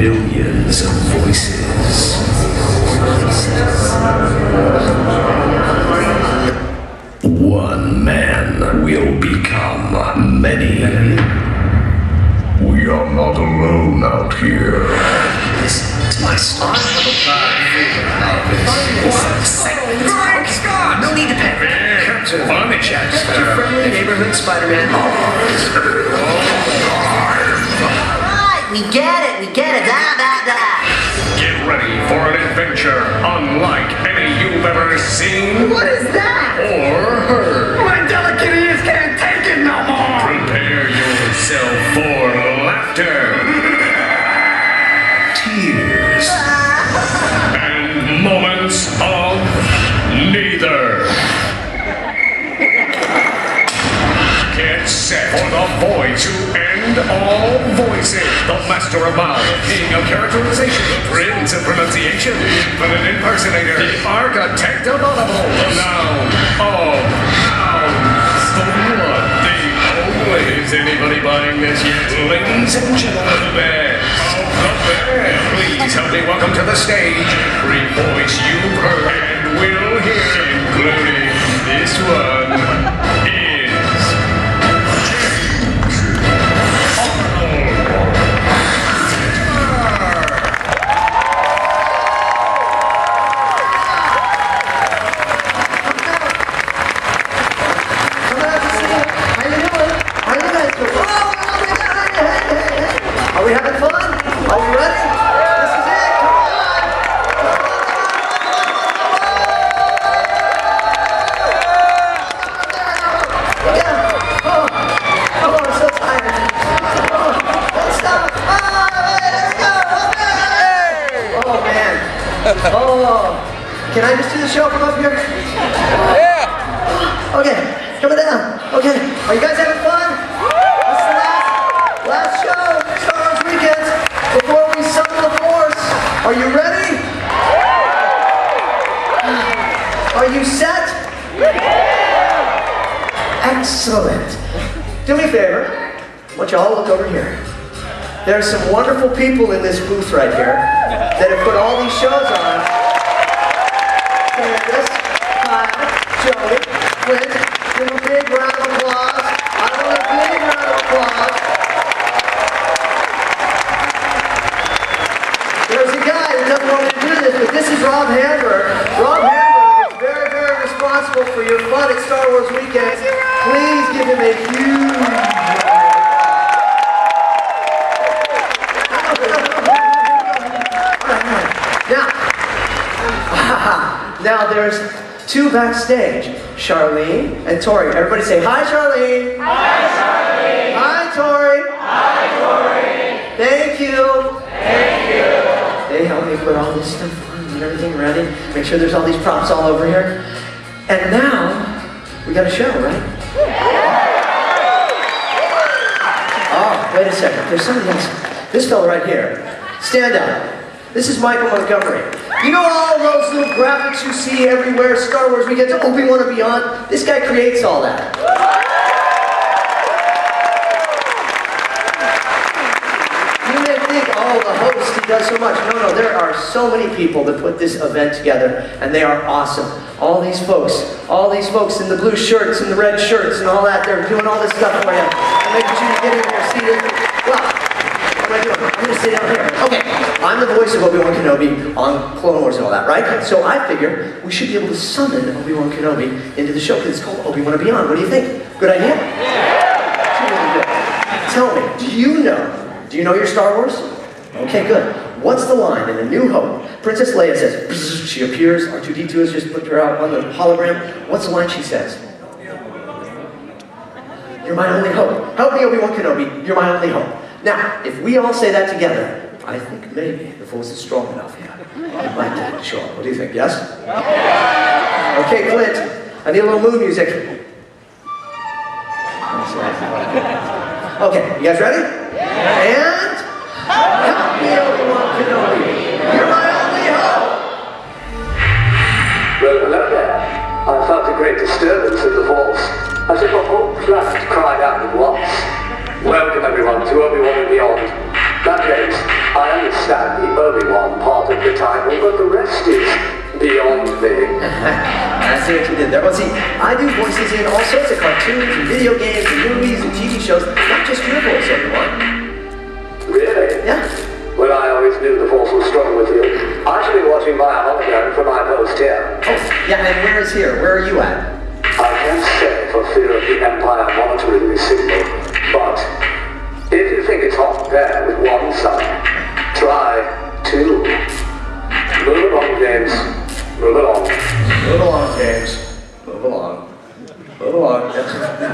millions of voices. One man will become many. We are not alone out here. Listen to my story. No need to panic. Captain Vomit Chest. Your friendly neighborhood Spider-Man. Alright, we get it. Get ready for an adventure unlike any you've ever seen. What is that? Or heard. My delicate ears can't take it no more. Prepare yourself for laughter, tears, and moments of neither. Get set for the voice to end all voices. The master of mouth, king of characterization, prince of pronunciation, infinite impersonator, the architect of audible, the noun of nouns, the one, the only. Is anybody buying this yet? Ladies and gentlemen, the band of the band, please help me welcome to the stage every voice you've heard and will hear, including this one. Are we having fun? Are you ready? This is it. Come on. Yeah. Oh, I'm so tired. Don't stop. Let's go. Oh, man. Oh. Can I just do the show from up here? Yeah. Okay. Coming down. Okay. Are you guys having fun? This is the last show. Star Wars Weekends. Before we summon the Force. Are you ready? Are you set? Excellent. Do me a favor. I want you all to look over here. There are some wonderful people in this booth right here that have put all these shows on. Candace, Kyle, Joey, Clint. Give a big round of applause. I want a big round of applause. There's a guy that doesn't want me to do this, but this is Rob Hamburg. Rob Hamburg is very, very responsible for your fun at Star Wars Weekends. Please give him a huge round. Now there's two backstage, Charlene and Tori. Everybody say hi, Charlene. Hi, Charlene. Hi, Tori. Hi, Tori. Thank you. Thank you. They help me put all this stuff on and everything ready. Make sure there's all these props all over here. And now, we got a show, right? Oh, wait a second. There's somebody else. This fella right here. Stand up. This is Michael Montgomery. You know all those little graphics you see everywhere, Star Wars Weekends, Obi-Wan and Beyond? This guy creates all that. You may think, oh, the host, he does so much. No, there are so many people that put this event together, and they are awesome. All these folks in the blue shirts and the red shirts and all that, they're doing all this stuff for you. And making sure you get in there, see it. Well, what am I doing? I'm gonna sit down here. Okay, I'm the voice of Obi-Wan Kenobi on Clone Wars and all that, right? So I figure we should be able to summon Obi-Wan Kenobi into the show because it's called Obi-Wan and Beyond. What do you think? Good idea? Yeah. Tell me, do you know your Star Wars? Okay, good. What's the line in A New Hope? Princess Leia says, bzz, she appears, R2-D2 has just put her out on the hologram. What's the line she says? You're my only hope. Help me, Obi-Wan Kenobi. You're my only hope. Now, if we all say that together, I think maybe the Force is strong enough here. I'd like to show up. What do you think, yes? Okay, Clint, I need a little moon music. Okay, you guys ready? And help me, Obi-Wan Kenobi. You're my only hope. Well, hello there. I felt a great disturbance in the Force, as if a whole planet cried out at once. Welcome everyone to Obi-Wan and Beyond. That is, I am the understand the Obi-Wan part of the title, but the rest is beyond me. I see what you did there. Well, see, I do voices in all sorts of cartoons and video games and movies and TV shows, not just your voice, Obi-Wan. Really? Yeah. Well, I always knew the Force was strong with you. I should be watching my hologram for my post here. Oh, yeah, and where is here? Where are you at? I can't say for fear of the Empire monitoring this signal, but if you think it's hot there with one side, try two. Move along, James. Move along. Move along, James. Move along. Move along.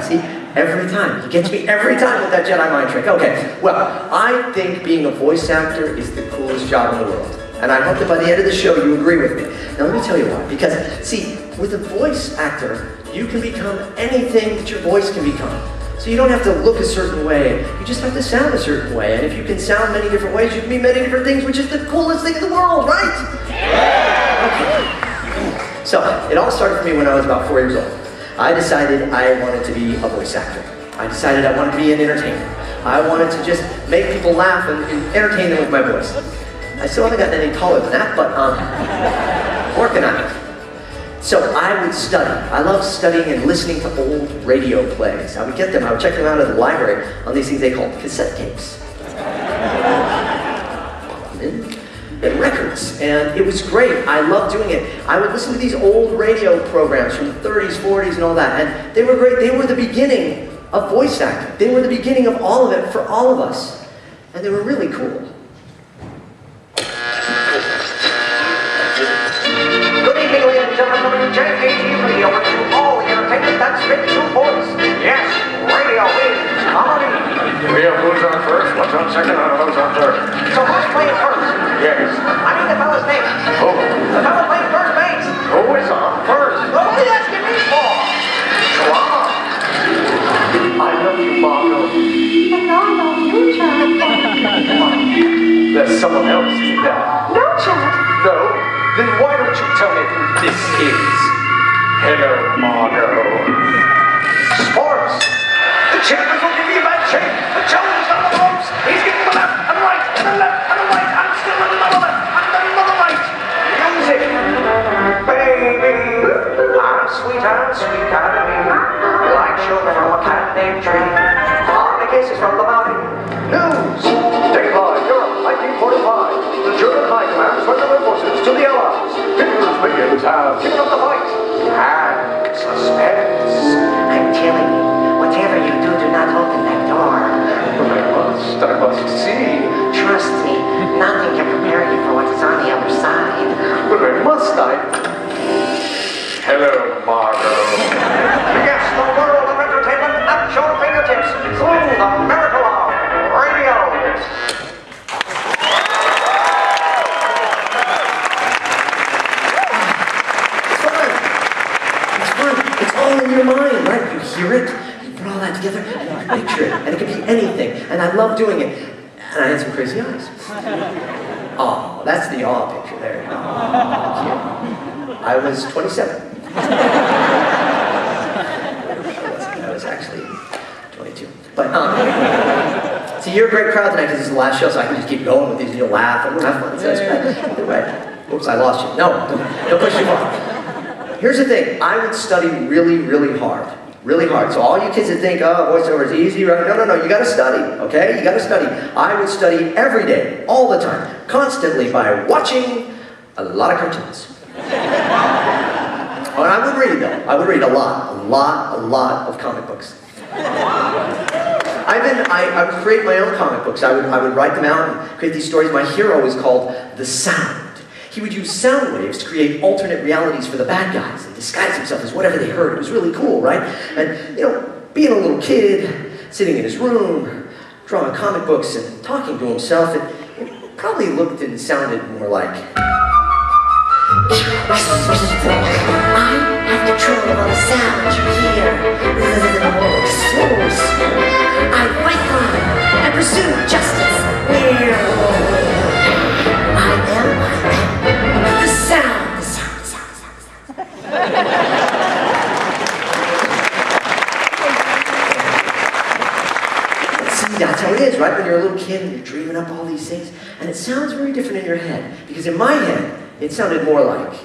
See, every time. He gets me every time with that Jedi mind trick. Okay, well, I think being a voice actor is the coolest job in the world. And I hope that by the end of the show you agree with me. Now let me tell you why. Because, see, with a voice actor, you can become anything that your voice can become. So you don't have to look a certain way, you just have to sound a certain way. And if you can sound many different ways, you can be many different things, which is the coolest thing in the world, right? Okay. So, it all started for me when I was about 4 years old. I decided I wanted to be a voice actor. I decided I wanted to be an entertainer. I wanted to just make people laugh and entertain them with my voice. I still haven't gotten any taller than that, but working on it. So I would study. I love studying and listening to old radio plays. I would get them, I would check them out at the library on these things they called cassette tapes. And records. And it was great. I loved doing it. I would listen to these old radio programs from the 30s, 40s, and all that. And they were great. They were the beginning of voice acting. They were the beginning of all of it for all of us. And they were really cool. JAT Radio with all the entertainment that's fit to voice. Yes, radio is comedy. We have who's on first, what's on second, and who's on third. So who's playing first? Yes. I mean the fella's name. Oh. The fella playing first base. Who is on first? Well, what are you asking me for? Drama. I love you, Margot. And I love you, Chad. There's someone else in there. No, Chad. No? Then why don't you tell me who this is? Hello, Margot. Sports. The champions will give me a bad shape. The challenge on the ropes. He's getting the left and right and the left and the right. I'm still another left and another right. Music. Baby. I'm sweet kind of me. Like sugar from a cat named Tree. Hardly kisses from the mountain. News. Dateline, Europe, 1945. The German high command has sent their forces to the Allies. Hitler's minions have given up the fight. And suspense. I'm telling you, whatever you do, do not open that door. But I must see. Trust me, nothing can prepare you for what is on the other side. But must I? Hello, Margot. Yes, the world of entertainment at your fingertips through the miracle of radio. It's all in your mind, right? You hear it, you put all that together, and you picture it, and it can be anything. And I love doing it. And I had some crazy eyes. Oh, that's the awe picture there. Oh, thank you. I was 27. I was actually 22. But see, you're a great crowd tonight because this is the last show, so I can just keep going with these. You'll laugh and we'll have fun. So that's great. Either way. Oops, I lost you. No, don't push too far. Here's the thing. I would study really, really hard. Really hard. So all you kids that think, oh, voiceover is easy, right? No. You gotta study, okay? You gotta study. I would study every day, all the time, constantly by watching a lot of cartoons. Oh, and I would read, though. I would read a lot of comic books. I would create my own comic books. I would write them out and create these stories. My hero is called The Sound. He would use sound waves to create alternate realities for the bad guys and disguise himself as whatever they heard. It was really cool, right? And, you know, being a little kid, sitting in his room, drawing comic books and talking to himself, it probably looked and sounded more like... I have control of all the sounds you hear. I fight crime and pursue justice. I am the sound. See, that's how it is, right? When you're a little kid and you're dreaming up all these things, and it sounds very different in your head. Because in my head, it sounded more like...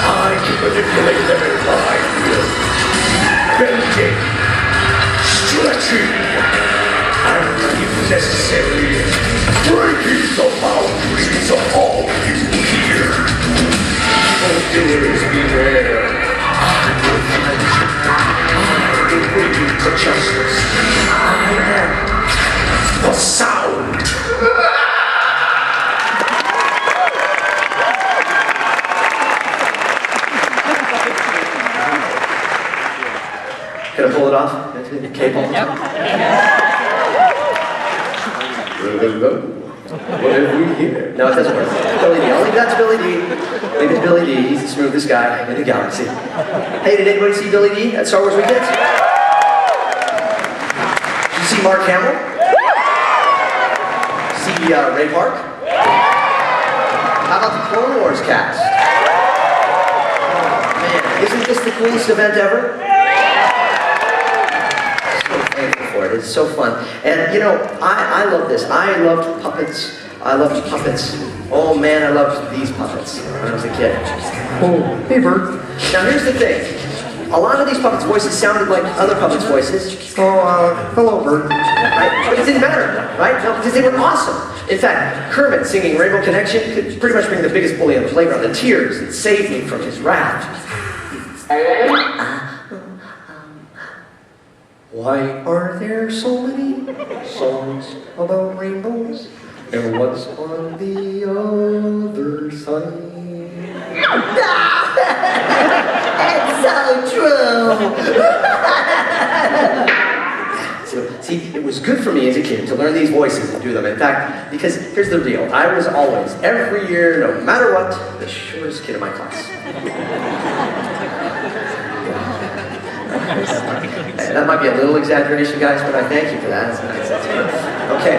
I can manipulate them in my will. Bending, stretching, and if necessary, breaking the boundaries of all you hear. Evildoers beware. I will find you. I will bring you to justice. I am the sound. Can I pull it off? Cape on? Yep. Hello. What have we here? No, it doesn't work. Billy D. I'll leave that to Billy D. Leave it to Billy D. He's the smoothest guy in the galaxy. Hey, did anybody see Billy D at Star Wars Weekends? Did you see Mark Hamill? See Ray Park? How about the Clone Wars cast? Oh, man, isn't this the coolest event ever? For it. It's so fun. And you know, I love this. I loved puppets. I loved puppets. Oh man, I loved these puppets when I was a kid. Oh, hey Bert. Now here's the thing. A lot of these puppets' voices sounded like other puppets' voices. Oh, hello Bert. Right? But it didn't matter, right? No, because they were awesome. In fact, Kermit singing Rainbow Connection could pretty much bring the biggest bully on the playground to tears and save me from his wrath. Why are there so many songs about rainbows? And what's on the other side? That's so true! See, it was good for me as a kid to learn these voices and do them. In fact, because here's the deal. I was always, every year, no matter what, the shortest kid in my class. That might be a little exaggeration, guys, but I thank you for that. Okay.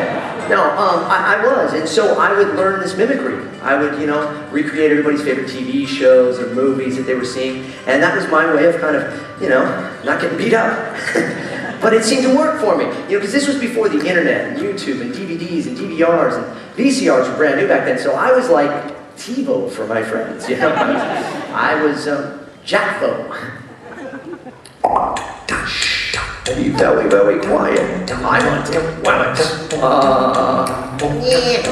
No, I was, and so I would learn this mimicry. I would, you know, recreate everybody's favorite TV shows or movies that they were seeing, and that was my way of kind of, you know, not getting beat up. But it seemed to work for me, you know, because this was before the internet and YouTube and DVDs and DVRs and VCRs were brand new back then. So I was like TiVo for my friends, you know. I was Jackvo. Be very, very quiet. I want to Wallet. Yeah.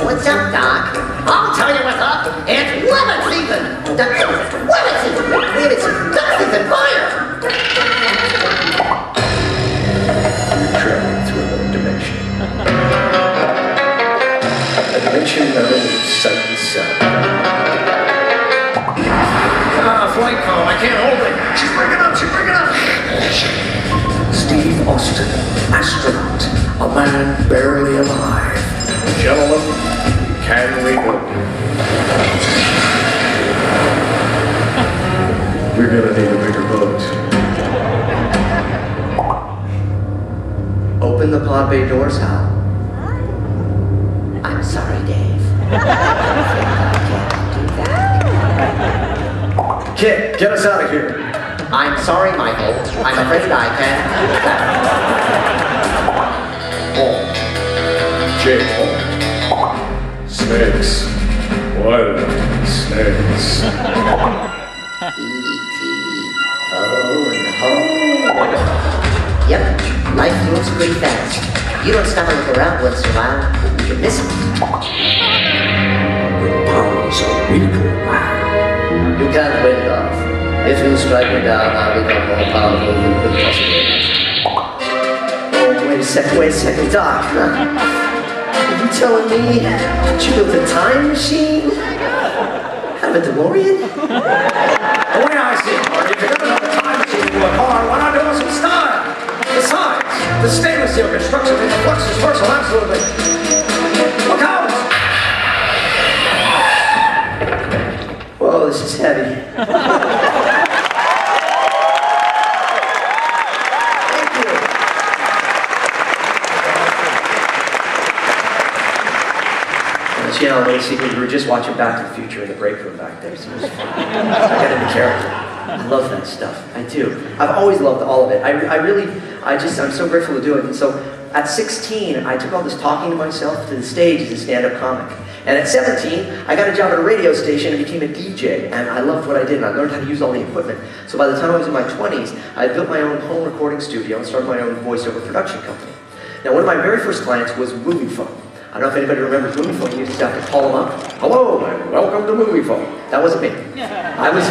What's up, Doc? I'll tell you what's up. It's Wallet season. Wallet season. It's duck season. Fire. You're traveling through another dimension. A dimension of sight and sound. Flight call. I can't hold it. She's bringing up. She's bringing up. Steve Austin, astronaut, a man barely alive. Gentlemen, can we go? We're gonna need a bigger boat. Open the pod bay doors, Hal. I'm sorry, Dave. I can't do that. Kid, get us out of here. I'm sorry, Michael. I'm afraid I can't do that. Snakes. Wild snakes. Yep, life moves pretty fast. You don't stop and look around once in a while, you can miss it. Your powers are weaker. You can't win, Darth. If you strike me down, I'll become more powerful than you could possibly. Oh, wait a second, Doc. Are you telling me that you built a time machine? Out of a DeLorean? The way I see it, Marty, if you're gonna build a time machine into a car, why not do it with some style? Besides, the stainless steel construction is a fluxus versal, absolutely. Look out! this is heavy. Thank you. And you know, basically, we were just watching Back to the Future in the break room back there, so it was fun. I got into character. I love that stuff. I do. I've always loved all of it. I'm so grateful to do it. And so at 16, I took all this talking to myself to the stage as a stand-up comic. And at 17, I got a job at a radio station and became a DJ. And I loved what I did, and I learned how to use all the equipment. So by the time I was in my 20s, I built my own home recording studio and started my own voiceover production company. Now, one of my very first clients was Moviefone. I don't know if anybody remembers Moviefone. You used to have to call them up. Hello, and welcome to Moviefone. That wasn't me. I was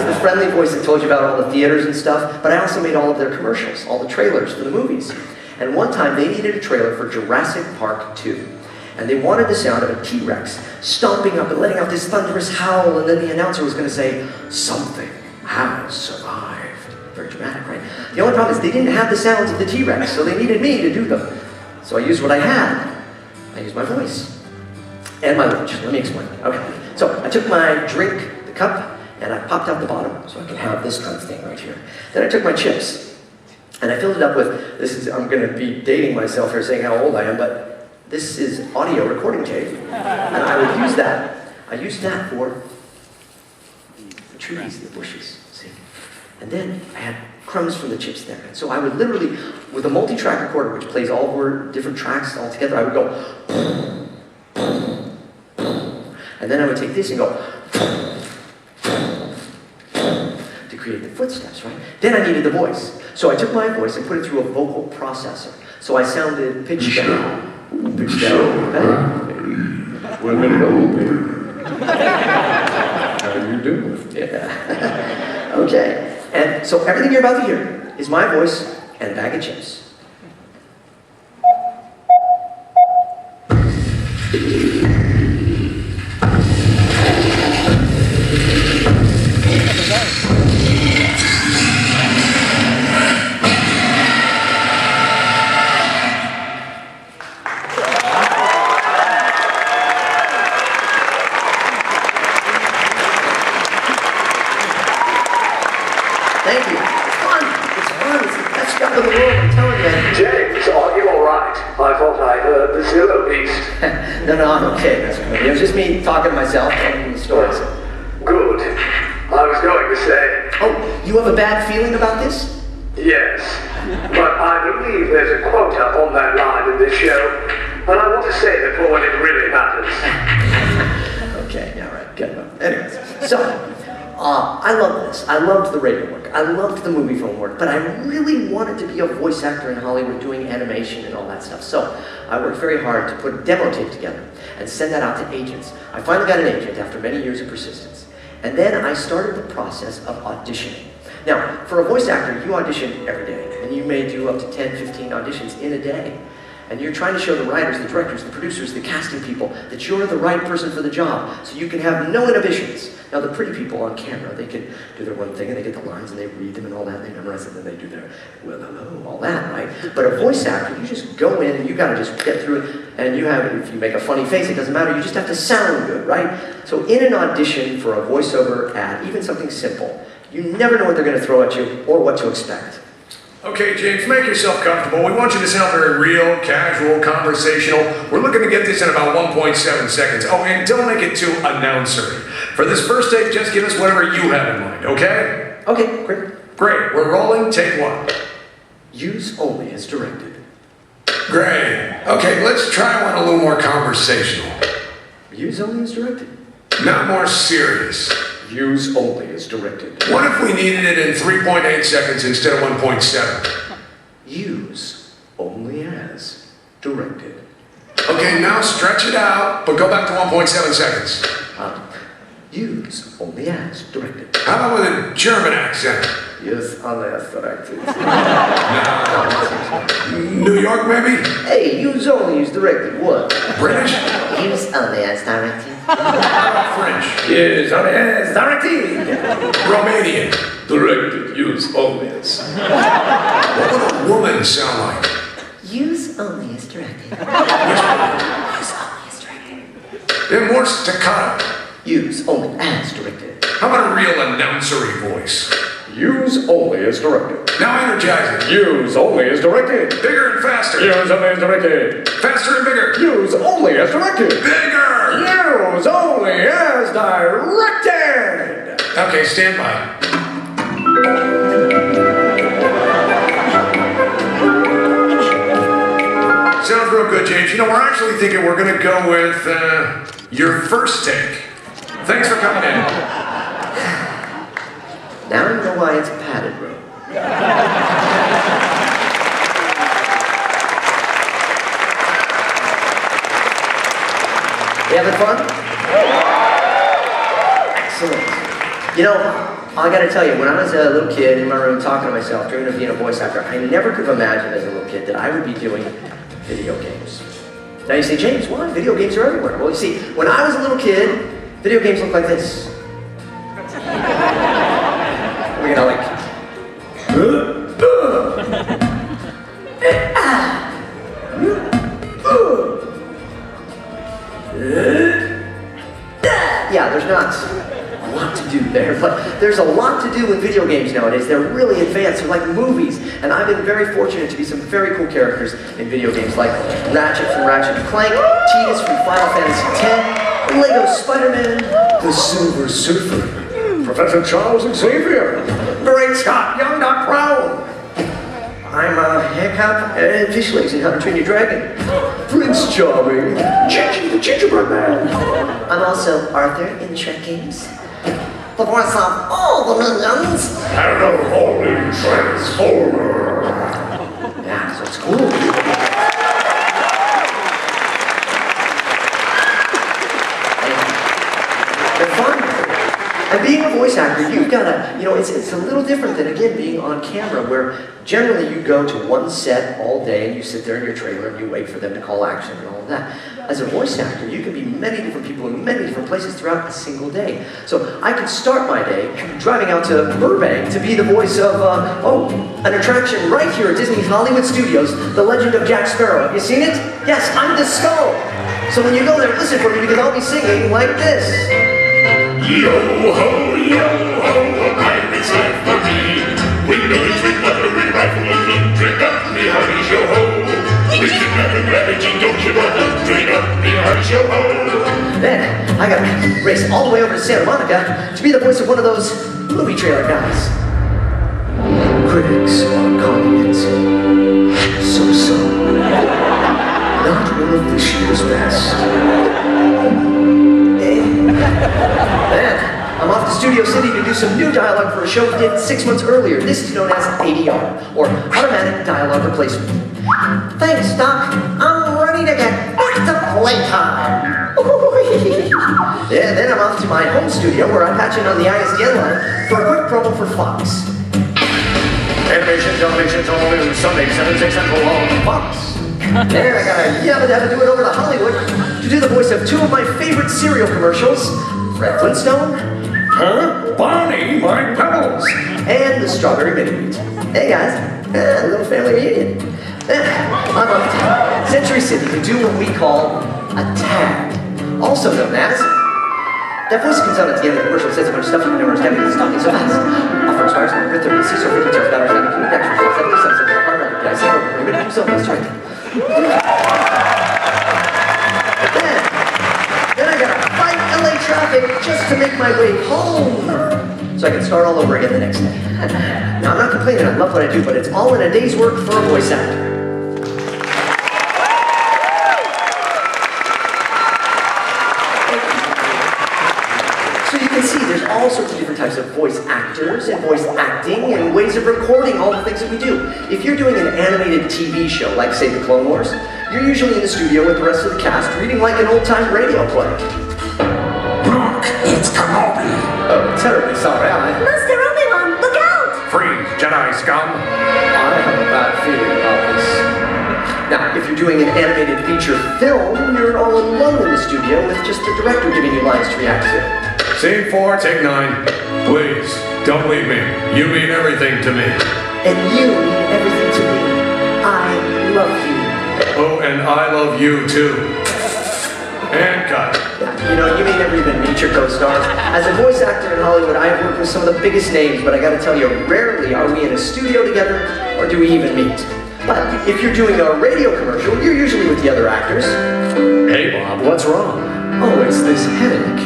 the friendly voice that told you about all the theaters and stuff, but I also made all of their commercials, all the trailers for the movies. And one time, they needed a trailer for Jurassic Park 2. And they wanted the sound of a T-Rex stomping up and letting out this thunderous howl, and then the announcer was going to say, "Something has survived." Very dramatic, right? The only problem is they didn't have the sounds of the T-Rex, so they needed me to do them. So I used what I had. I used my voice. And my lunch. Let me explain. Okay. So I took my drink, the cup, and I popped out the bottom so I could have this kind of thing right here. Then I took my chips, and I filled it up with, I'm going to be dating myself here saying how old I am, but this is audio recording tape. And I would use that. I used that for the trees, the bushes, see? And then I had crumbs from the chips there. And so I would literally, with a multi-track recorder, which plays all different tracks all together, I would go, and then I would take this and go, to create the footsteps, right? Then I needed the voice. So I took my voice and put it through a vocal processor. So I sounded pitch down. Pitch down. Well, hello, baby. How you doing? Yeah. Okay. And so everything you're about to hear is my voice and a bag of chips. Thank you. It's fun. It's fun. It's the best job in the world, I'm telling you. James, are you alright? I thought I heard the zero beast. No, I'm okay. That's good. It was just me talking to myself, telling the stories. Good. I was going to say... Oh, you have a bad feeling about this? Yes. But I believe there's a quota on that line in this show. And I want to say it for when it really matters. Okay, yeah, right. Good. Anyways, so... I love this. I loved the radio work. I loved the Moviefone work, but I really wanted to be a voice actor in Hollywood doing animation and all that stuff. So I worked very hard to put a demo tape together and send that out to agents. I finally got an agent after many years of persistence. And then I started the process of auditioning. Now, for a voice actor, you audition every day, and you may do up to 10, 15 auditions in a day. And you're trying to show the writers, the directors, the producers, the casting people that you're the right person for the job, so you can have no inhibitions. Now, the pretty people on camera, they can do their one thing, and they get the lines, and they read them and all that, and they memorize it, and then they do their, well, hello, all that, right? But a voice actor, you just go in, and you gotta just get through it, and you have, if you make a funny face, it doesn't matter, you just have to sound good, right? So in an audition for a voiceover ad, even something simple, you never know what they're gonna throw at you, or what to expect. Okay, James, make yourself comfortable. We want you to sound very real, casual, conversational. We're looking to get this in about 1.7 seconds. Oh, and don't make it too announcery. For this first take, just give us whatever you have in mind, okay? Okay, great. Great, we're rolling. Take one. Use only as directed. Great. Okay, let's try one a little more conversational. Use only as directed. Not more serious. Use only as directed. What if we needed it in 3.8 seconds instead of 1.7? Use only as directed. Okay, now stretch it out, but go back to 1.7 seconds. Use only as directed. How about with a German accent? Use only as directed. No. New York, maybe? Hey, use only as directed. What? British? Use only as directed. French? Use only as directed. Romanian? Directed. Use only as. What would a woman sound like? Use only as directed. Use only as directed. And more staccato. Use only as directed. How about a real announcery voice? Use only as directed. Now energize it. Use only as directed. Bigger and faster. Use only as directed. Faster and bigger. Use only as directed. Bigger. Use only as directed. Okay, stand by. Sounds real good, James. You know, we're actually thinking we're going to go with your first take. Thanks for coming in. Now you know why it's a padded room. You having fun? Excellent. You know, I gotta tell you, when I was a little kid in my room talking to myself, dreaming of being a voice actor, I never could have imagined as a little kid that I would be doing video games. Now you say, James, why? Video games are everywhere. Well, you see, when I was a little kid, video games looked like this. We're gonna like... Yeah, there's not a lot to do there, but there's a lot to do with video games nowadays. They're really advanced. They're like movies, and I've been very fortunate to be some very cool characters in video games, like Ratchet from Ratchet & Clank, Tidus from Final Fantasy X, Lego Spider-Man, the Silver Surfer, Professor Charles Xavier. Great Scott, young Doc Brown. I'm Hancock and Fish Legs in How to Train Your Dragon. Prince Charming. Gingy the Gingerbread Man. I'm also Arthur in the Shrek games. The voice of all the minions. And a holy transformer. Yeah, so it's cool. They're fun. And being a voice actor, you've got to, you know, it's a little different than, again, being on camera, where generally you go to one set all day and you sit there in your trailer and you wait for them to call action and all of that. As a voice actor, you can be many different people in many different places throughout a single day. So I can start my day driving out to Burbank to be the voice of, an attraction right here at Disney's Hollywood Studios, The Legend of Jack Sparrow. Have you seen it? Yes, I'm the skull. So when you go there, listen for me because I'll be singing like this. Yo ho, a pirate's life for me. With noise, with buttery rifle and drink up me hearties, yo ho. With kidnapping, ravaging, don't you bother, drink up me hearties, yo ho. Then I gotta race all the way over to Santa Monica to be the voice of one of those movie trailer guys. Critics are calling it so-so. Not one of this year's best. Then, I'm off to Studio City to do some new dialogue for a show we did 6 months earlier. This is known as ADR, or Automatic Dialogue Replacement. Thanks, Doc. I'm ready to get back to playtime. Yeah, then I'm off to my home studio where I'm patching on the ISDN line for a quick promo for Fox. Animation, television, all new, Sunday, 7, 6 Central on Fox. Then I gotta yabba dabba do it over to Hollywood to do the voice of 2 of my favorite cereal commercials, Fred Flintstone, Barney, my pebbles. and the Strawberry Mini-Wheat. Hey guys, a little family reunion. I'm up to Century City to do what we call a tag, also known as... That voice comes out at the end of the commercial, says a bunch of stuff you can never understand because it's talking so fast. Offer expires on November 30th, 6 or 50 $7, including extra $77, guys. Let's try it. Then I gotta fight LA traffic just to make my way home, so I can start all over again the next day. Now I'm not complaining, I love what I do, but it's all in a day's work for a voice actor. So you can see there's all sorts of different types of voice actors and voice acting and ways of recording all the things that we do. If you're doing an animated TV show, like say the Clone Wars, you're usually in the studio with the rest of the cast reading like an old-time radio play. Look, it's Kenobi. Oh, terribly sorry, Master Obi-Wan, look out! Freeze, Jedi scum. I have a bad feeling about this. Now, if you're doing an animated feature film, you're all alone in the studio with just the director giving you lines to react to. Scene 4, take 9. Please, don't leave me. You mean everything to me. And you mean everything to me. I love you. Oh, and I love you too. And cut. Yeah, you know, you may never even meet feature co-stars. As a voice actor in Hollywood, I have worked with some of the biggest names, but I gotta tell you, rarely are we in a studio together, or do we even meet. But if you're doing a radio commercial, you're usually with the other actors. Hey, Bob, what's wrong? Oh, it's this headache.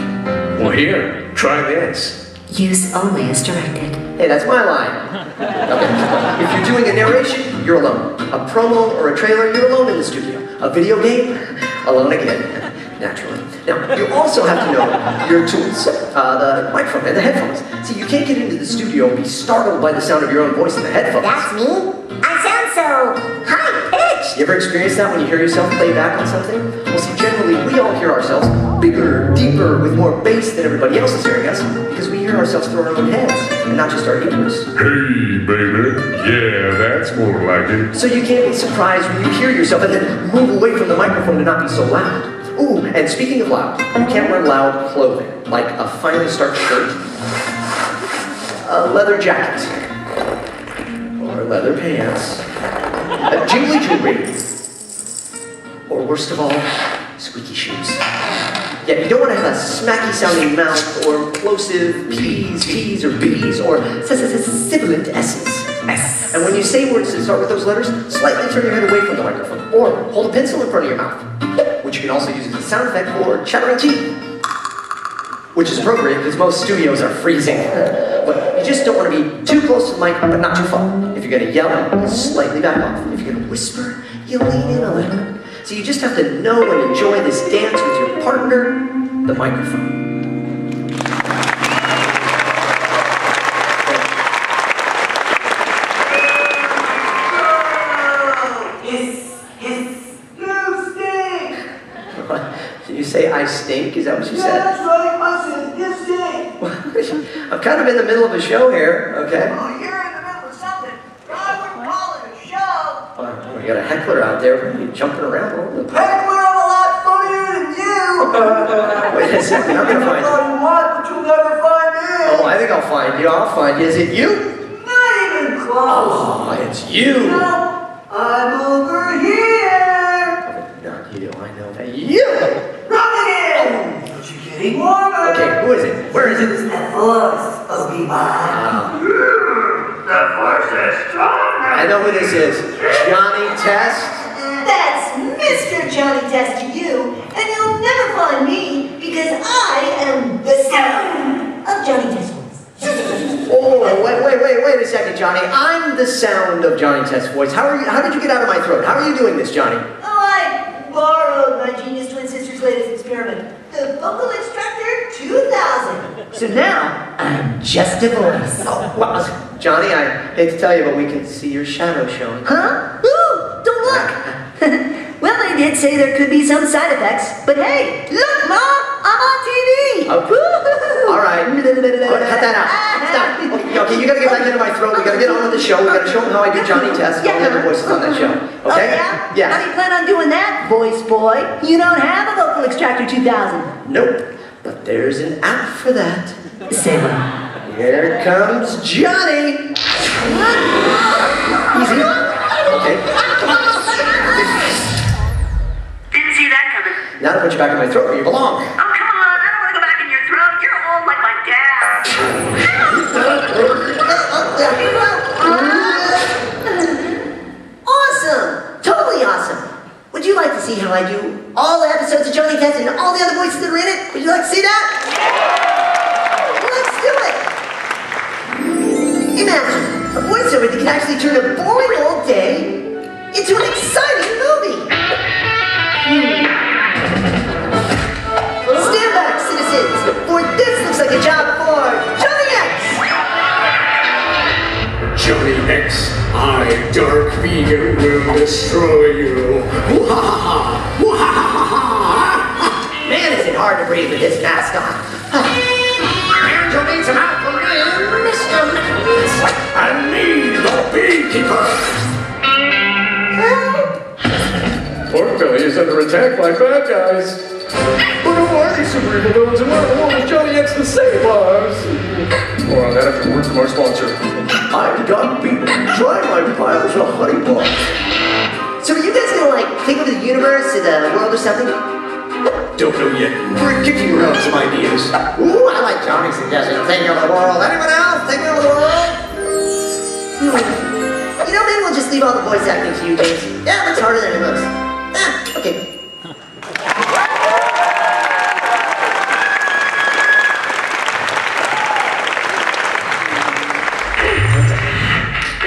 Well, here, try this. Use only as directed. Hey, that's my line. Okay. If you're doing a narration, you're alone. A promo or a trailer, you're alone in the studio. A video game, alone again, naturally. Now, you also have to know your tools, the microphone and the headphones. See, you can't get into the studio and be startled by the sound of your own voice in the headphones. That's me? I sound so high-pitched. You ever experienced that when you hear yourself play back on something? Well, see, generally, we all hear ourselves bigger, deeper, with more bass than everybody else is hearing us, because we hear ourselves through our own heads, and not just our ears. Hey, baby. Yeah, that's more like it. So you can't be surprised when you hear yourself and then move away from the microphone to not be so loud. Ooh, and speaking of loud, you can't wear loud clothing, like a finely starched shirt, a leather jacket, or leather pants, jingly jewelry, or worst of all, squeaky shoes. Yeah, you don't want to have a smacky sounding mouth or plosive P's or B's or sibilant S's. S. And when you say words that start with those letters, slightly turn your head away from the microphone or hold a pencil in front of your mouth, which you can also use as a sound effect for chattering teeth, which is appropriate because most studios are freezing. But you just don't want to be too close to the mic, but not too far. If you're going to yell, slightly back off. If you're going to whisper, you lean in a little. So you just have to know and enjoy this dance with your partner, the microphone. You say I stink? Is that what you said? That's right, I said you stink. I'm kind of in the middle of a show here, okay? Oh, you're in the middle of something. I wouldn't call it a show. Oh, we got a heckler out there jumping around all over the place. Heckler, I'm a lot funnier than you. Wait a second, I'm gonna find you. You what, but you'll never find me. Oh, I think I'll find you. I'll find you. Is it you? Not even close. Oh, it's you. No, I'm over here. Not you. I know that. You. Wrong again. Don't you get any warmer? Okay, who is it? Where is it? The Force, Obi-Wan. The Force is stronger. I know who this is. Johnny Test. That's Mr. Johnny Test to you, and you'll never find me because I am the sound of Johnny Test voice. Oh, wait a second, Johnny. I'm the sound of Johnny Test's voice. How did you get out of my throat? How are you doing this, Johnny? Oh, I borrowed my genius twin sister's latest experiment, the vocal extractor 2000. So now I'm just a voice. Oh, well, Johnny, I hate to tell you, but we can see your shadow showing. Huh? Ooh, don't look. Well, they did say there could be some side effects, but hey, look, Ma, I'm on TV. All right. Cut that out. Stop. Okay, you gotta get back into my throat. We gotta get on with the show. We gotta show them how I do Johnny Test and all the other voices on that show. Okay? Oh, yeah? Yeah. How do you plan on doing that, voice boy? You don't have a vocal extractor 2000. Nope. But there's an app for that. Say what? Here comes Johnny. Easy. Okay. Didn't see that coming. Now to put you back in my throat where you belong. Oh, come on. I don't want to go back in your throat. You're old like my dad. Awesome! Totally awesome! Would you like to see how I do all the episodes of Johnny Test and all the other voices that are in it? Would you like to see that? Let's do it! Imagine a voiceover that can actually turn a boring old day into an exciting movie! Stand back, citizens, for this looks like a job for Johnny X! Johnny X, I, Dark Vegan, will destroy you. Man, is it hard to breathe with this mask on. Angel needs some help from me, Mr. Mix. I need the beekeeper. Pork belly is under attack by bad guys. But who are these super evil villains and where in the world is Johnny X to save lives? More on that after a word from our sponsor. I'm done beaten. Try my piles of honey buns. So are you guys gonna like take over the universe or the world or something? Don't know yet. We're kicking around some ideas. Ooh, I like Johnny's suggestion. Taking over the world. Anyone else? Taking over the world? You know, maybe we'll just leave all the voice acting to you, James. Yeah, it looks harder than it looks. Okay.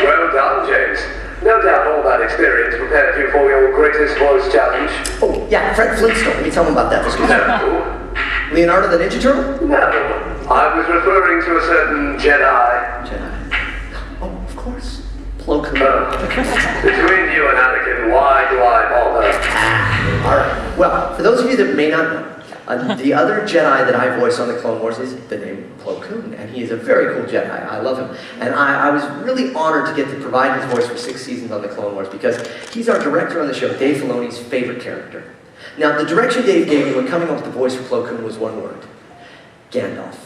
Well done, James. No doubt all that experience prepared you for your greatest voice challenge. Oh, yeah, Fred Flintstone. Let me tell him about that. No. Leonardo the Ninja Turtle? No. I was referring to a certain Jedi. Jedi. Oh, of course. Plo Koon. Between you and Anakin, why do I bother? All right. Well, for those of you that may not know, the other Jedi that I voice on the Clone Wars is the name Plo Koon, and he is a very cool Jedi. I love him. And I was really honored to get to provide his voice for 6 seasons on the Clone Wars because he's our director on the show, Dave Filoni's favorite character. Now, the direction Dave gave me when coming up with the voice for Plo Koon was one word: Gandalf.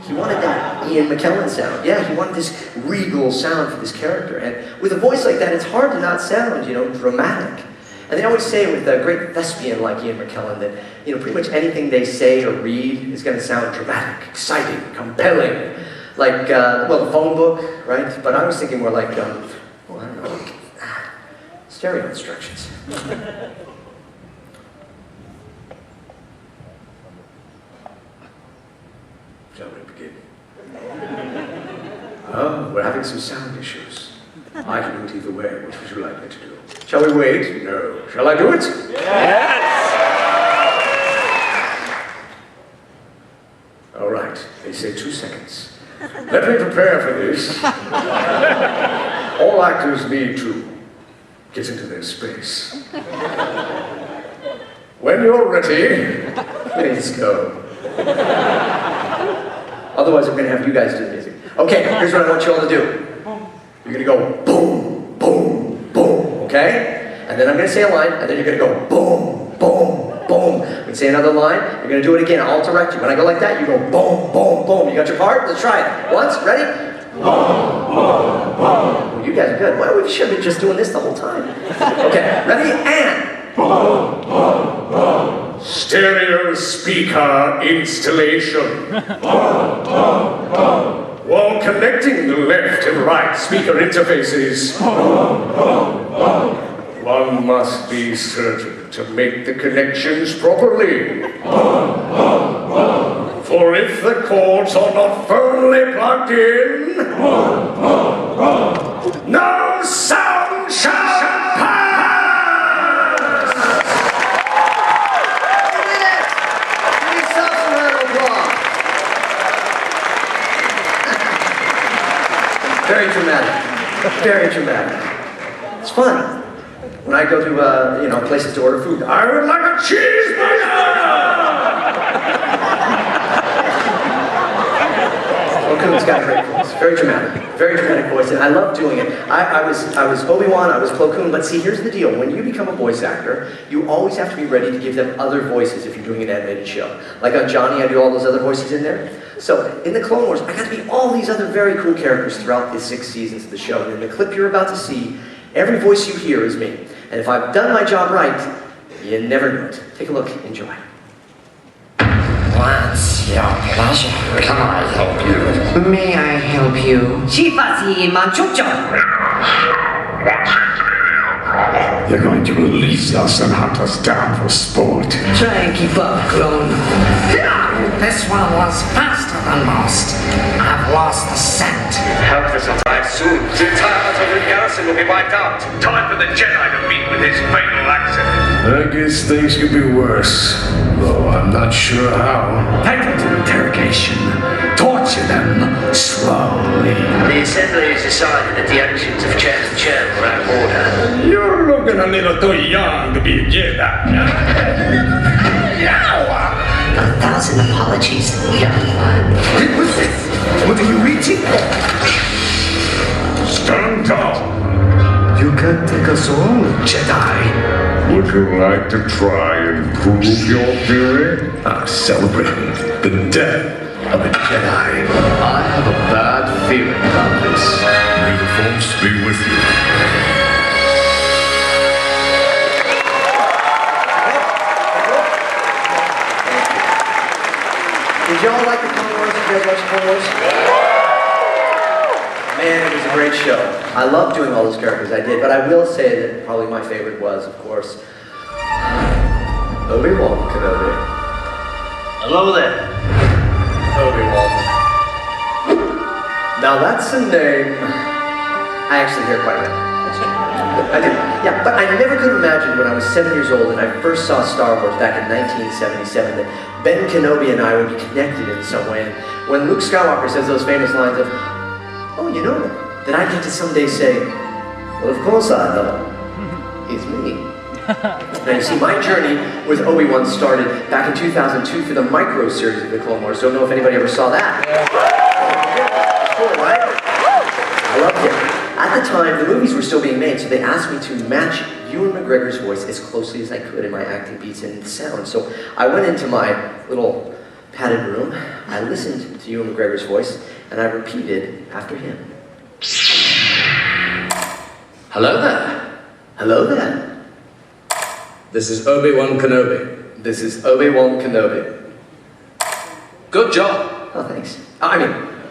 He wanted that Ian McKellen sound. Yeah, he wanted this regal sound for this character. And with a voice like that, it's hard to not sound, dramatic. And they always say with a great thespian like Ian McKellen that, pretty much anything they say or read is going to sound dramatic, exciting, compelling. Like, the phone book, right? But I was thinking more like, I don't know, stereo instructions. Shall we begin? Oh, we're having some sound issues. I can do it either way. Which would you like me to do? Shall we wait? No. Shall I do it? Yes! All right. They say 2 seconds. Let me prepare for this. All actors need to get into their space. When you're ready, please go. Otherwise, I'm going to have you guys do the music. Okay, here's what I want you all to do. You're going to go boom, boom, boom, okay? And then I'm going to say a line, and then you're going to go boom, boom, boom. I'm going to say another line, you're going to do it again. I'll direct you. When I go like that, you go boom, boom, boom. You got your part? Let's try it. Once, ready? Boom, boom, boom. Well, you guys are good. Well, we should have been just doing this the whole time. Okay, ready? And boom, boom, boom. Stereo speaker installation. While connecting the left and right speaker interfaces, one must be certain to make the connections properly. For if the cords are not firmly plugged in, no sound shall pass! Very dramatic. Very dramatic. It's fun. When I go to, places to order food, I would like a cheeseburger! Plo Koon's got a great voice. Very dramatic voice, and I love doing it. I was Obi-Wan, I was Plo Koon, but see, here's the deal. When you become a voice actor, you always have to be ready to give them other voices if you're doing an animated show. Like on Johnny, I do all those other voices in there. So, in the Clone Wars, I got to be all these other very cool characters throughout the 6 seasons of the show. And in the clip you're about to see, every voice you hear is me. And if I've done my job right, you never know it. Take a look. Enjoy. What's your pleasure? Can I help you? May I help you? Chifasi Manchucho. You're going to release us and hunt us down for sport. Try and keep up, clone. This one was faster than most. I've lost the scent. Help us arrive soon. The entire Montgomery garrison will be wiped out. Time for the Jedi to meet with his fatal accident. I guess things could be worse, though I'm not sure how. Take them to interrogation. Torture them slowly. The Assembly has decided that the actions of Chairman Chen were out of order. You're looking a little too young to be a Jedi. 1,000 apologies, young one. What are you eating? Stand tall. You can't take us all, Jedi. Would you like to try and prove your theory? Celebrating the death of a Jedi. I have a bad feeling about this. May the Force be with you. Did y'all like the Clone Wars? Did you guys watch the Clone Wars? Man, it was a great show. I loved doing all those characters I did, but I will say that probably my favorite was, of course, Obi-Wan Kenobi. Hello there. Obi-Wan. Now that's a name I actually hear quite a bit. I do. Yeah, but I never could imagine when I was 7 years old and I first saw Star Wars back in 1977 that Ben Kenobi and I would be connected in some way. And when Luke Skywalker says those famous lines of, "Oh, you know," that I get to someday say, "Well, of course I know. It's me." Now you see, my journey with Obi-Wan started back in 2002 for the micro series of the Clone Wars. Don't know if anybody ever saw that. Cool, right? I loved it. At the time, the movies were still being made, so they asked me to match Ewan McGregor's voice as closely as I could in my acting beats and sound. So I went into my little padded room, I listened to Ewan McGregor's voice, and I repeated after him. Hello there. Hello there. This is Obi-Wan Kenobi. This is Obi-Wan Kenobi. Good job. Oh, thanks.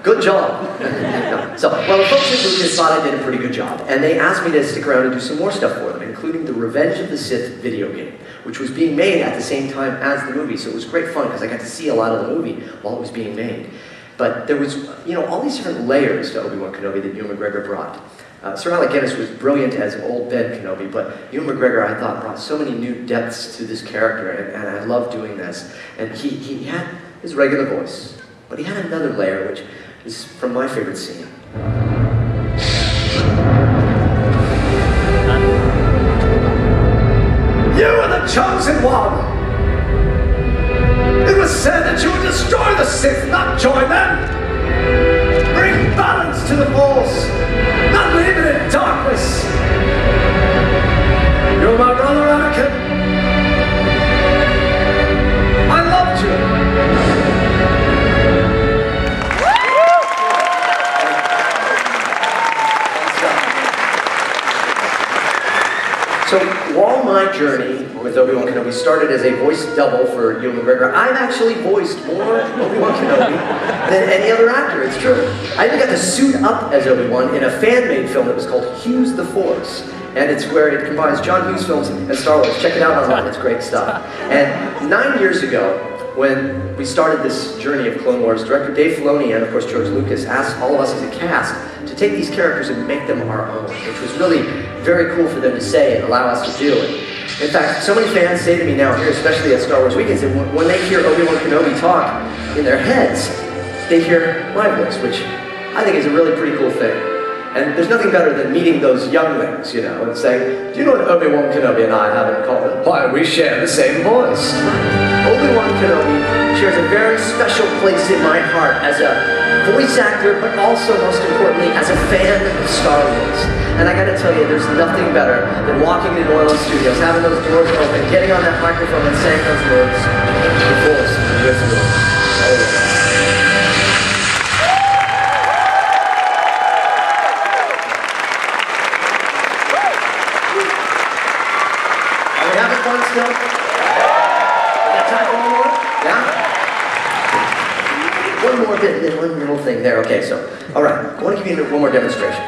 Good job. No. So, well, the folks at Lucas thought I did a pretty good job, and they asked me to stick around and do some more stuff for them, including the Revenge of the Sith video game, which was being made at the same time as the movie. So it was great fun because I got to see a lot of the movie while it was being made. But there was, all these different layers to Obi-Wan Kenobi that Ewan McGregor brought. Sir Alec Guinness was brilliant as old Ben Kenobi, but Ewan McGregor, I thought, brought so many new depths to this character, and I loved doing this. And he had his regular voice, but he had another layer, which is from my favorite scene. You are the chosen one! It was said that you would destroy the Sith, not join them! Bring balance to the Force, not leave it in darkness! You're my brother, Anakin. I loved you. So while my journey with Obi-Wan Kenobi started as a voice double for Ewan McGregor, I've actually voiced more Obi-Wan Kenobi than any other actor, it's true. I even got to suit up as Obi-Wan in a fan-made film that was called Hughes the Force. And it's where it combines John Hughes films and Star Wars. Check it out online, it's great stuff. And 9 years ago, when we started this journey of Clone Wars, director Dave Filoni and, of course, George Lucas asked all of us as a cast to take these characters and make them our own, which was really very cool for them to say and allow us to do. And in fact, so many fans say to me now here, especially at Star Wars Weekends, that when they hear Obi-Wan Kenobi talk in their heads, they hear my voice, which I think is a really pretty cool thing. And there's nothing better than meeting those younglings, and saying, "Do you know what Obi-Wan Kenobi and I have in common? Why, we share the same voice." Obi-Wan Kenobi shares a very special place in my heart as a voice actor, but also, most importantly, as a fan of Star Wars. And I gotta tell you, there's nothing better than walking into one of those studios, having those doors open, getting on that microphone and saying those words, "The Force is with you." Always. Still? We got time for one more? Yeah? One more bit, then one little thing there. Okay, so, all right. I want to give you one more demonstration.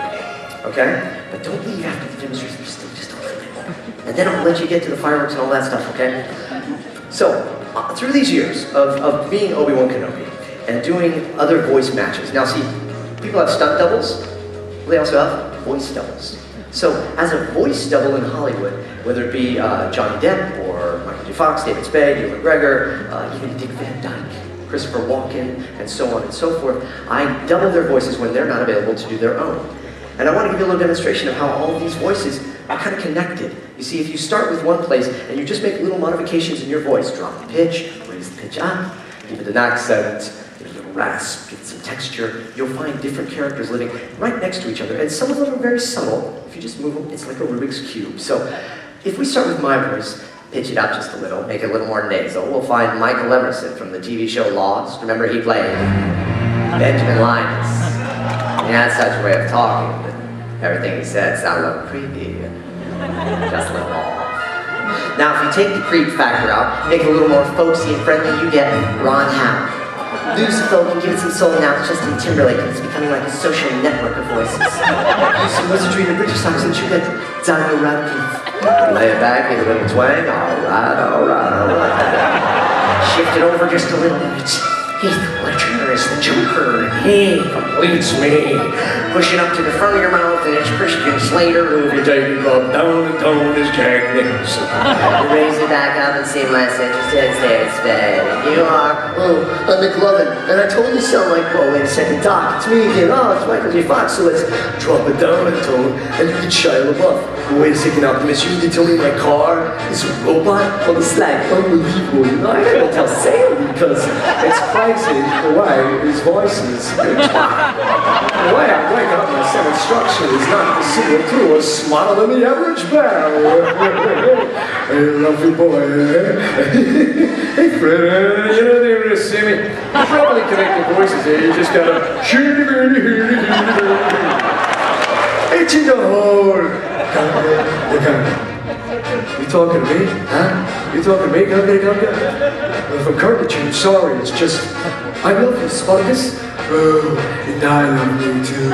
Okay? But don't leave after the demonstration. Just don't forget. And then I'll let you get to the fireworks and all that stuff, okay? So, through these years of being Obi-Wan Kenobi and doing other voice matches. Now, see, people have stunt doubles. They also have voice doubles. So, as a voice double in Hollywood, whether it be Johnny Depp or Michael J. Fox, David Spade, Ewan McGregor, even Dick Van Dyke, Christopher Walken, and so on and so forth, I double their voices when they're not available to do their own. And I want to give you a little demonstration of how all of these voices are kind of connected. You see, if you start with one place and you just make little modifications in your voice, drop the pitch, raise the pitch up, give it an accent, give it a little rasp, get some texture, you'll find different characters living right next to each other. And some of them are very subtle. If you just move them, it's like a Rubik's Cube. So if we start with my voice, pitch it up just a little, make it a little more nasal, we'll find Michael Emerson from the TV show Lost. Remember, he played Benjamin Linus. He had such a way of talking that everything he said sounded a little creepy and just a little off. Now, if you take the creep factor out, make it a little more folksy and friendly, you get Ron Howard. Loose folk and give it some soul now. Justin Timberlake is becoming like a social network of voices. Use some wizardry in the British accent. You get Dino Radcliffe. Lay it back, give a little twang. All right. Shift it over just a little bit. Heath Ledger is the Joker. He completes me. Push it up to the front of your mouth and it's Christian Slater. If you take it up down and tone is Jack Nicholson. You raise it back up and seem less interested. Instead, you are. Oh, I'm McLovin, and I totally sound like, oh, wait a second, Doc, it's me again. Oh, it's Michael J. Fox, so let's drop it down a tone and you can Shia LaBeouf. Oh, wait a second, Optimus, you need to tell me my car is a robot? Well, it's like unbelievable. You know, I gotta tell Sam because it's crazy the way his voice is. The way I wake up my set instruction is not to see it through a smaller than the average bear. Hey, lovely boy. Hey, Fred, you know they really see me. You probably connect the voices here. You just gotta it's in the hole. You talking to me? Huh? You talking to me? Well, from curvature, sorry, it's just I love you, Sparkus. Oh, and I love you too.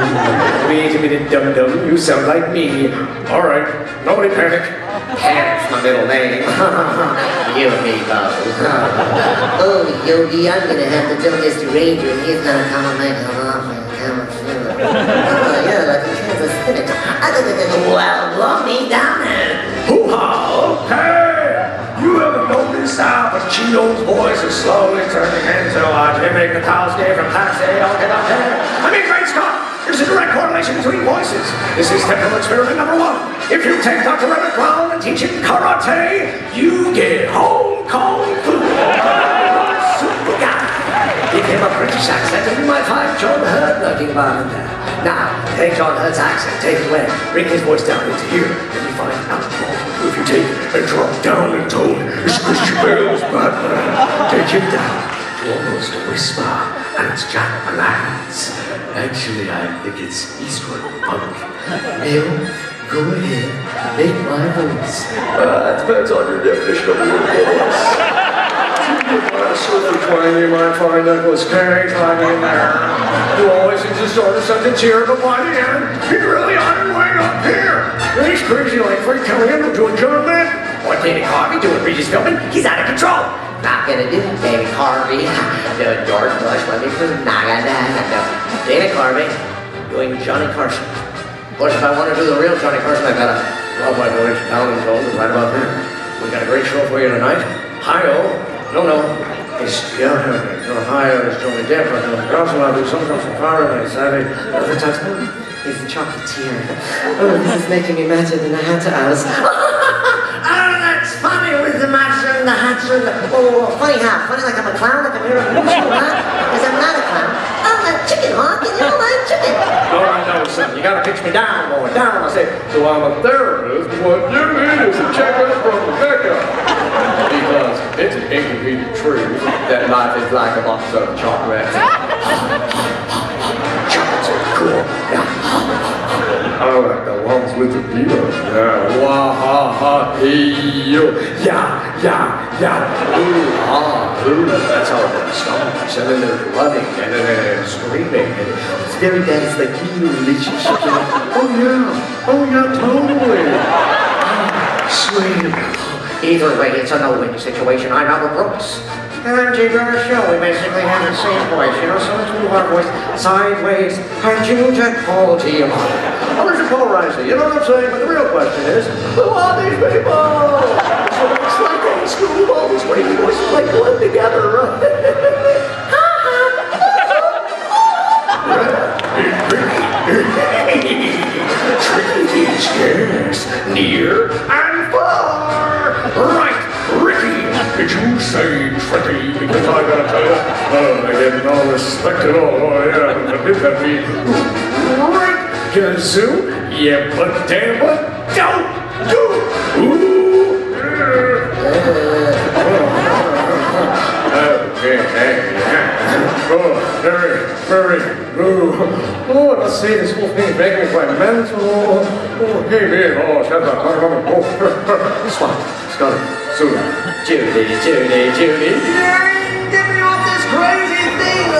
Wait a minute, dum-dum, you sound like me. Alright, nobody panic. Panic's my middle name. You and me both. Oh, Yogi, I'm gonna have to tell Mr. Ranger and he's gonna come and make an offer. Oh, yeah, like a Kansas City. Well, blow me down there. Hoo-ha! Okay! You ever noticed how Pacino's voice is slowly turning into a Jimmy Katowski from Taxi? I mean, great Scott! There's a direct correlation between voices. This is technical experiment number 1. If you take Dr. Emmett Brown and teach him karate, you get Hong Kong Fu. Super guy. Give him a British accent and you might find John Hurt lurking about in there. Now, take John Hurt's accent, take it away, bring his voice down into here, and you find out. If you take and drop down in tone, it's Christian Bale's Batman. Take him down to almost a whisper, and it's Jack Palance. Actually, I think it's Eastwood Punk. Neil, go ahead, make my voice. It depends on your definition of your voice. Super twang, you might find Nicholas Cage hiding in there. You always seem to start a sentence here, but by the end, you're really on your way up here. He's crazy like Frank Kelly doing John Madden. What David Harvey doing Regis Philbin? He's out of control. Not gonna do David Harvey. Doing George Bush, let me prove David Harvey doing Johnny Carson. Of course, if I want to do the real Johnny Carson, I gotta drop my voice down and tone right about there. We got a great show for you tonight. Hi-oh. No. It's Ohio is totally different. Carson, I'll do some from Florida, Savvy. Other times, He's the chocolatier. Oh, this is making me madder than I had to ask. Oh, that's funny with the master and the hatcher. Oh, funny how? Funny like I'm a clown, like I'm here at a show, huh? Because I'm not a clown. I'm a chicken hawk, and you like chicken. All right, now, son, you gotta pitch me down, boy, down. I say, so I'm a therapist. What you need is a checkup from Rebecca. Because it's an inconvenient truth that life is like a box of chocolates. Chocolates are cool. I like the ones with the peanut. Yeah. Wah-ha-ha-ee-yo. Yeah. Ooh. That's how it starts. And then there's running, and then there's screaming. And it's very bad. It's like real relationship. Oh, yeah, totally. Sweet. Either way, it's a no-win situation. I'm Albert Brooks. And I'm Jay Garner's show. We basically have the same voice, so let's move our voice sideways and change that quality of life. I'm Mr. Polarizer, you know what I'm saying? But the real question is, who are these people? So it's like old school, all these crazy voices like blend together, Tricky scares, near and far. Right, Ricky, did you say tricky? Because I gotta tell you, I get no respect at all. Oh yeah, but did that be right, Kazoo? Yeah, but damn, but don't do. Ooh. Oh, let's see, this whole thing is making me quite mental. Oh, hey, man, shut up. Swat, Scotty, Suda, Judy. Get me off this crazy thing!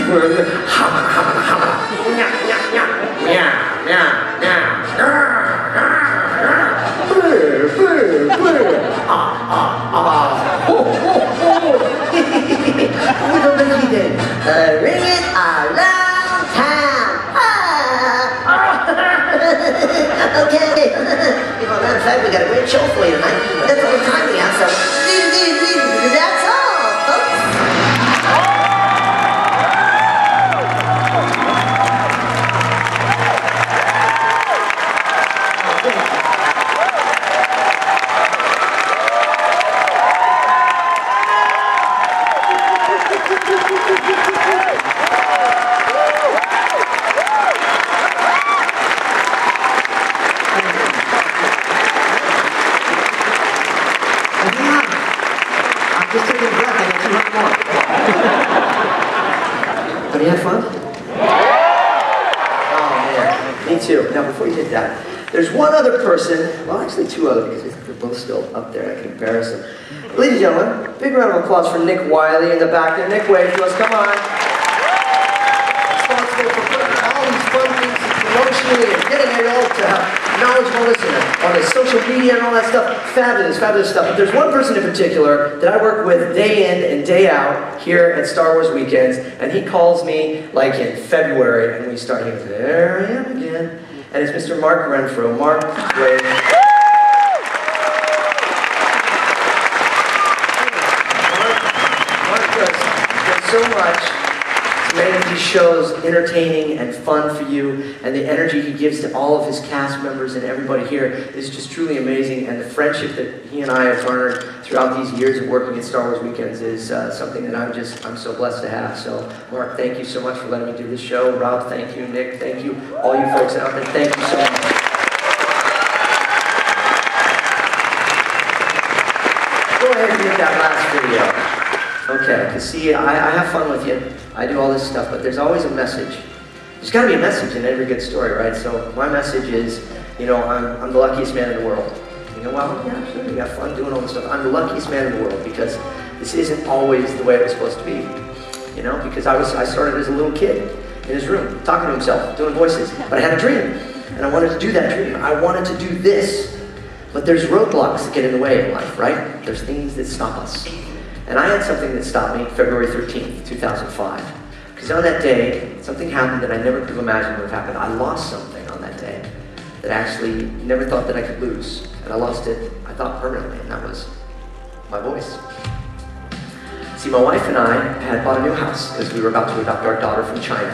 With a lucky day, ring it around town. Okay. As a matter of fact, we got a great show for you tonight. That's all the time we have, so that's all, folks. Have you had fun? Oh man, me too. Now before you did that, there's one other person, well actually two other because they're both still up there, I can embarrass them. Ladies and gentlemen, big round of applause for Nick Wiley in the back there. Nick, wave to us, come on. Responsible for putting all these fun things promotionally and getting it all to knowledgeable listeners on his social media and all that stuff. Fabulous, fabulous stuff. But there's one person in particular that I work with day in and day out here at Star Wars Weekends, and he calls me like in February, and we start here, there I am again. And it's Mr. Mark Renfro. Mark, wave. Mark does so much. Many of these shows entertaining and fun for you, and the energy he gives to all of his cast members and everybody here is just truly amazing, and the friendship that he and I have garnered throughout these years of working at Star Wars Weekends is something that I'm so blessed to have. So Mark, thank you so much for letting me do this show. Rob, thank you. Nick, thank you. All you folks out there, thank you so much. Go ahead and get that last video. Okay, because see, I have fun with you. I do all this stuff, but there's always a message. There's got to be a message in every good story, right? So my message is, I'm the luckiest man in the world. Well, yeah, sure, we got fun doing all this stuff. I'm the luckiest man in the world because this isn't always the way it was supposed to be. Because I started as a little kid in his room, talking to himself, doing voices. But I had a dream, and I wanted to do that dream. I wanted to do this. But there's roadblocks that get in the way in life, right? There's things that stop us. And I had something that stopped me February 13th, 2005. Because on that day, something happened that I never could have imagined would have happened. I lost something on that day that I actually never thought that I could lose. And I lost it, I thought, permanently, and that was my voice. See, my wife and I had bought a new house because we were about to adopt our daughter from China.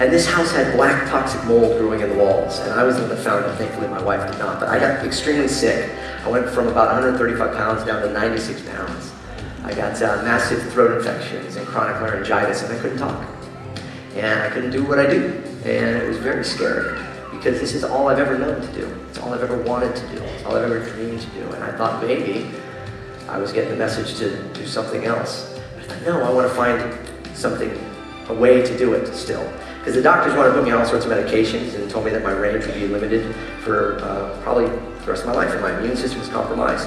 And this house had black toxic mold growing in the walls. And I was the one that found it. Thankfully, my wife did not. But I got extremely sick. I went from about 135 pounds down to 96 pounds. I got massive throat infections and chronic laryngitis, and I couldn't talk. And I couldn't do what I do. And it was very scary, because this is all I've ever known to do. It's all I've ever wanted to do. It's all I've ever dreamed to do. And I thought maybe I was getting the message to do something else. But I thought, no, I want to find something, a way to do it still. Because the doctors wanted to put me on all sorts of medications and told me that my range would be limited for probably the rest of my life, and my immune system was compromised.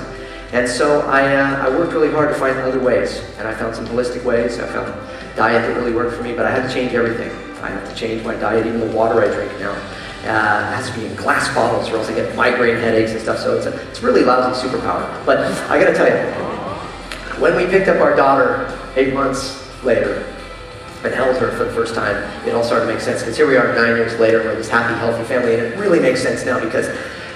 And so I worked really hard to find other ways, and I found some holistic ways. I found diet that really worked for me, but I had to change everything. I have to change my diet, even the water I drink now. It has to be in glass bottles, or else I get migraine headaches and stuff, so it's a really lousy superpower. But I gotta tell you, when we picked up our daughter 8 months later, and held her for the first time, it all started to make sense, because here we are 9 years later, we're this happy, healthy family, and it really makes sense now, because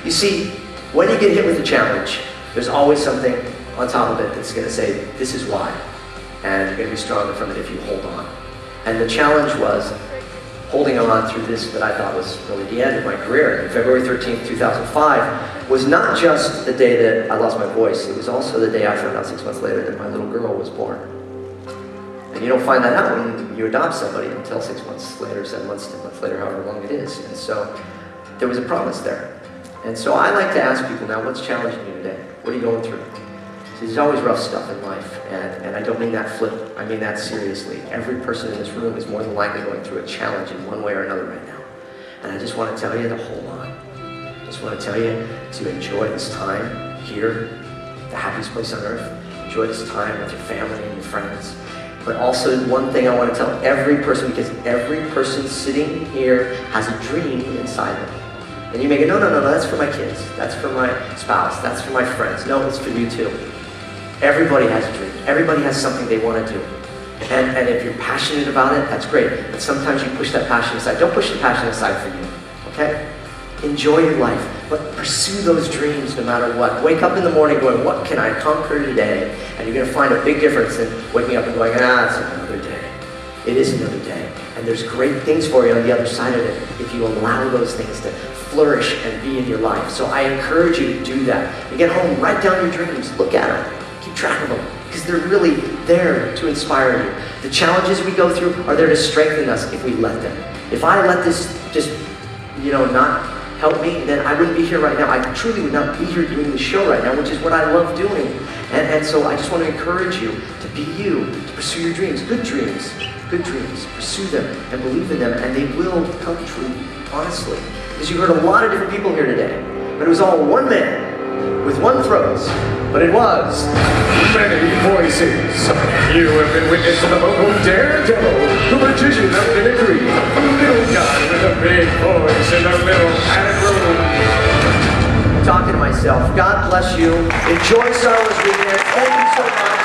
you see, when you get hit with a challenge, there's always something on top of it that's going to say, this is why. And you're going to be stronger from it if you hold on. And the challenge was holding on through this that I thought was really the end of my career. And February 13th, 2005 was not just the day that I lost my voice, it was also the day I found out 6 months later that my little girl was born. And you don't find that out when you adopt somebody until 6 months later, 7 months, 10 months later, however long it is. And so there was a promise there. And so I like to ask people now, what's challenging you today? What are you going through? See, there's always rough stuff in life, and I don't mean that flip. I mean that seriously. Every person in this room is more than likely going through a challenge in one way or another right now. And I just want to tell you to hold on. I just want to tell you to enjoy this time here, the happiest place on earth. Enjoy this time with your family and your friends. But also one thing I want to tell every person, because every person sitting here has a dream inside them. And you may go, no, that's for my kids. That's for my spouse. That's for my friends. No, it's for you too. Everybody has a dream. Everybody has something they want to do. And if you're passionate about it, that's great. But sometimes you push that passion aside. Don't push the passion aside for you, okay? Enjoy your life, but pursue those dreams no matter what. Wake up in the morning going, what can I conquer today? And you're going to find a big difference than waking up and going, it's another day. It is another day. And there's great things for you on the other side of it if you allow those things to flourish and be in your life. So I encourage you to do that. You get home, write down your dreams, look at them, keep track of them, because they're really there to inspire you. The challenges we go through are there to strengthen us if we let them. If I let this just, not help me, then I wouldn't be here right now. I truly would not be here doing the show right now, which is what I love doing. And so I just want to encourage you to be you, to pursue your dreams, good dreams, pursue them and believe in them, and they will come true, honestly. Because you heard a lot of different people here today, but it was all one man with one throat, but it was many voices. You have been witness to the vocal daredevil, the magician of mimicry, the little guy with a big voice in a little padded room. talking to myself. God bless you. Enjoy Star Wars Weekend. Thank you so much.